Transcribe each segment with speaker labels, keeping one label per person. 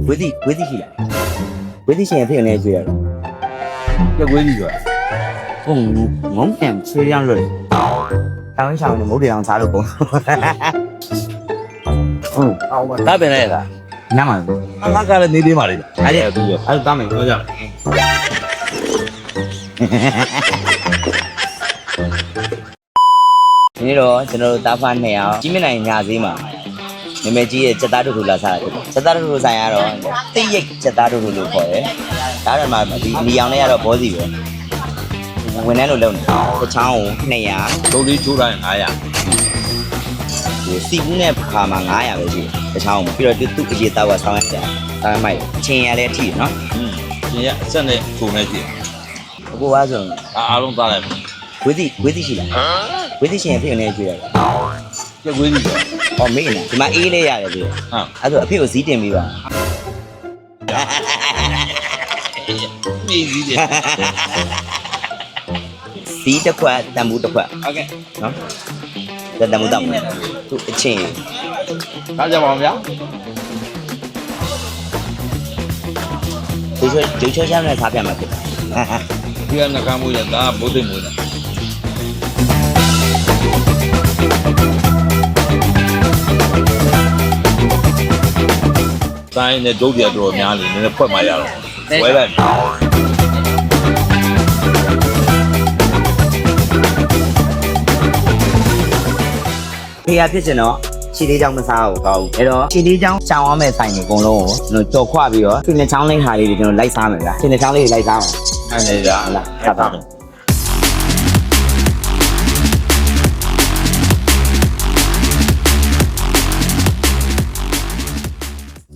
Speaker 1: ဝေးသီးရှိလားဝေးသီးရှင်ဖြစ်နေကြရတော့
Speaker 2: 这规矩啊，
Speaker 1: ဟုတ်ငုံပြန်ဆွေးရလို့တောင်းရှောင်းလို့မုတ်တရားစားလို့ပေါ့ဟုတ်
Speaker 2: 好嘛，哪边来的？
Speaker 1: နားမှာ
Speaker 2: 俺干了你的嘛的，
Speaker 1: အဲ့ဒီ
Speaker 2: 哎，对呀，
Speaker 1: အဲ့ဒါမယ်
Speaker 2: 我讲，
Speaker 1: ဒီနေ့တော့ကျွန်တော်တို့တာဖာ2အောင်ကြီးမြင့်နိုင်ညာစည်းမှာနမေကြီးရဲ့စက်သားတို့လာစားတယ်စက်သားတို့ဆိုင်ရတော့တိတ်ရိတ်စက်သားတို့လို့ခေါ်တယ်ဒါတော့မှဒီအနီအောင်လေးကတော့ဘောစီပဲဝင်နှဲလို့လုံနေတစ်ချောင်းကို200
Speaker 2: 手里就咱俺呀，
Speaker 1: ဟိုစီဘူးနဲ့ခါမှာ900ပဲရှိတယ်တစ်ချောင်းပြီးတော့သူ့အရေးသားကဆောင်းရကြတာမိုက်အချင်းရလဲထိနော်
Speaker 2: 今天现在做那些，
Speaker 1: အခုကဆို
Speaker 2: 阿龙咋来？
Speaker 1: ဝေးသီးရှိလားဝေးသီးရှင်ဖြစ်နေကြရတော့
Speaker 2: 这规矩啊，
Speaker 1: ဟောမေးနေဒီမှာအေးလေးရတယ်ပြီး
Speaker 2: 啊，
Speaker 1: အဲ့ဒါအဖေကိုဇီးတင်ပြီးပါ
Speaker 2: 没意见。
Speaker 1: ဇီးတစ်ခွက်တံမူတစ်ခွက်
Speaker 2: OK，
Speaker 1: နော်တံမူတောက်မယ်သူအချင်း
Speaker 2: 大家往边。
Speaker 1: ဒီချောချမ်းနဲ့စားပြမှာဖြစ်တာ
Speaker 2: ဒီကနကမွေးရတာဘုဒ္ဓမွေးတာတိုင်းနဲ့ဒုတ်ပြတော်များလေနည်းနည်းဖွက်မှရတော့ဝဲလိုက်
Speaker 1: ဖေးရဖြစ်ချင်တော့ခြေလေးချောင်းမစားဘူးကောင်းဘူးအဲ့တော့ခြေလေးချောင်းရှောင်အောင်မဲ့ဆိုင်တွေအကုန်လုံးကိုကျွန်တော်ကြော်ခွပြီးတော့ခြေနှစ်ချောင်းလေးဟာလေးတွေကျွန်တော်လိုက်စားမယ်ဗျာခြေနှစ်ချောင်းလေးတွေလိုက်စားမယ်
Speaker 2: အဲ့နေကြ
Speaker 1: ဟုတ်လားဆက်ပါမယ်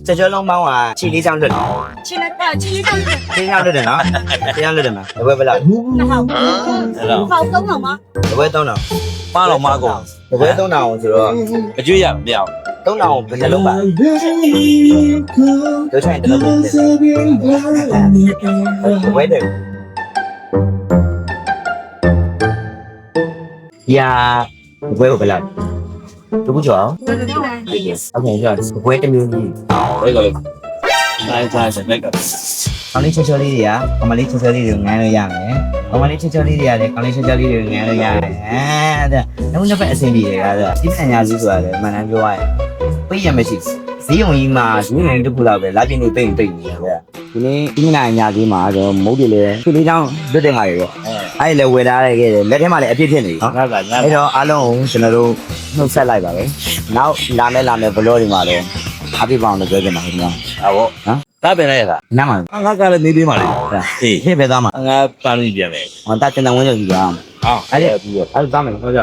Speaker 1: ကျော်လုံးပေါင်းကခြေလေးချောင်းလွတ်တယ်
Speaker 3: 起来吧，起来吧，
Speaker 1: ခြေချောင်းလွတ်တယ်နော်ခြေချောင်းလွတ်တယ်မှာဘယ်ဘယ်လောက်
Speaker 3: 那好，
Speaker 2: အဲ့တော့
Speaker 3: 好懂了吗？
Speaker 1: ဘယ်3000
Speaker 2: ပါတော့မကုန်
Speaker 1: ဘယ်3000ဆိုတော့
Speaker 2: အကျွေးရမရဘူး
Speaker 1: 3000ဘယ်နှလုံးပါတို့ဆိုင်တလုံးပဲဝဲတယ်ယာဘယ်ဘယ်လောက်တကူကျော်โอเคကျော်ဘယ်တစ်မျိုးကြီး
Speaker 2: ဘယ်ကလဲဆိုင်စတဲ့က
Speaker 1: ကောင်းလေးချောချောလေးတွေကကောင်းလေးချောချောလေးတွေငန်းလို့ရမယ်ကောင်းလေးချောချောလေးတွေကလည်းကောင်းလေးချောချောလေးတွေငန်းလို့ရတယ်အဲ့ဒါနောက်တစ်ဖက်အဆင်ပြေတယ်ကွာဒီပညာစုဆိုတာလည်းမှန်တမ်းပြောရရင်ပြည့်ရမရှိဈေးုံကြီးမှာဈေးငယ်တစ်ခုလောက်ပဲလာပြင်းနေပိတ်နေတယ်ကွာဒီနေ့ဒီနေ့ညာကြီးမှာကျွန်တော်မုတ်တွေလည်းသူ့လေးချောင်းလွတ်တဲ့ဟာတွေပေါ့အဲ့လေဝယ်ထားရခဲ့တယ်လက်ထဲမှာလည်းအပြည့်ဖြစ်နေပြီ
Speaker 2: ငါကငါ
Speaker 1: အဲ့တော့အားလုံးကိုကျွန်တော်တို့နှုတ်ဆက်လိုက်ပါပဲနောက်လာမယ်ဘလော့တွေမှာလည်းအပြည့်ပေါင်းလို့ပြောကြမှာခင်ဗျာ
Speaker 2: ဟော
Speaker 1: နော်
Speaker 2: ဒါပဲလိုက်တာ
Speaker 1: နားမှာ
Speaker 2: ငါကလည်းနေလေးပါလေအေး
Speaker 1: ဟဲ့ပဲသားမှာ
Speaker 2: ငါပန်းလေးပြန်မယ်
Speaker 1: ဟောတာတင်တဲ့ဝင်းကြော်ကြီးပါ
Speaker 2: ဟော
Speaker 1: အဲ့
Speaker 2: အဲ့
Speaker 1: ဒါ
Speaker 2: ဒါပြီးတော့
Speaker 1: အဲ့ဒါသားမယ်ဟောကြ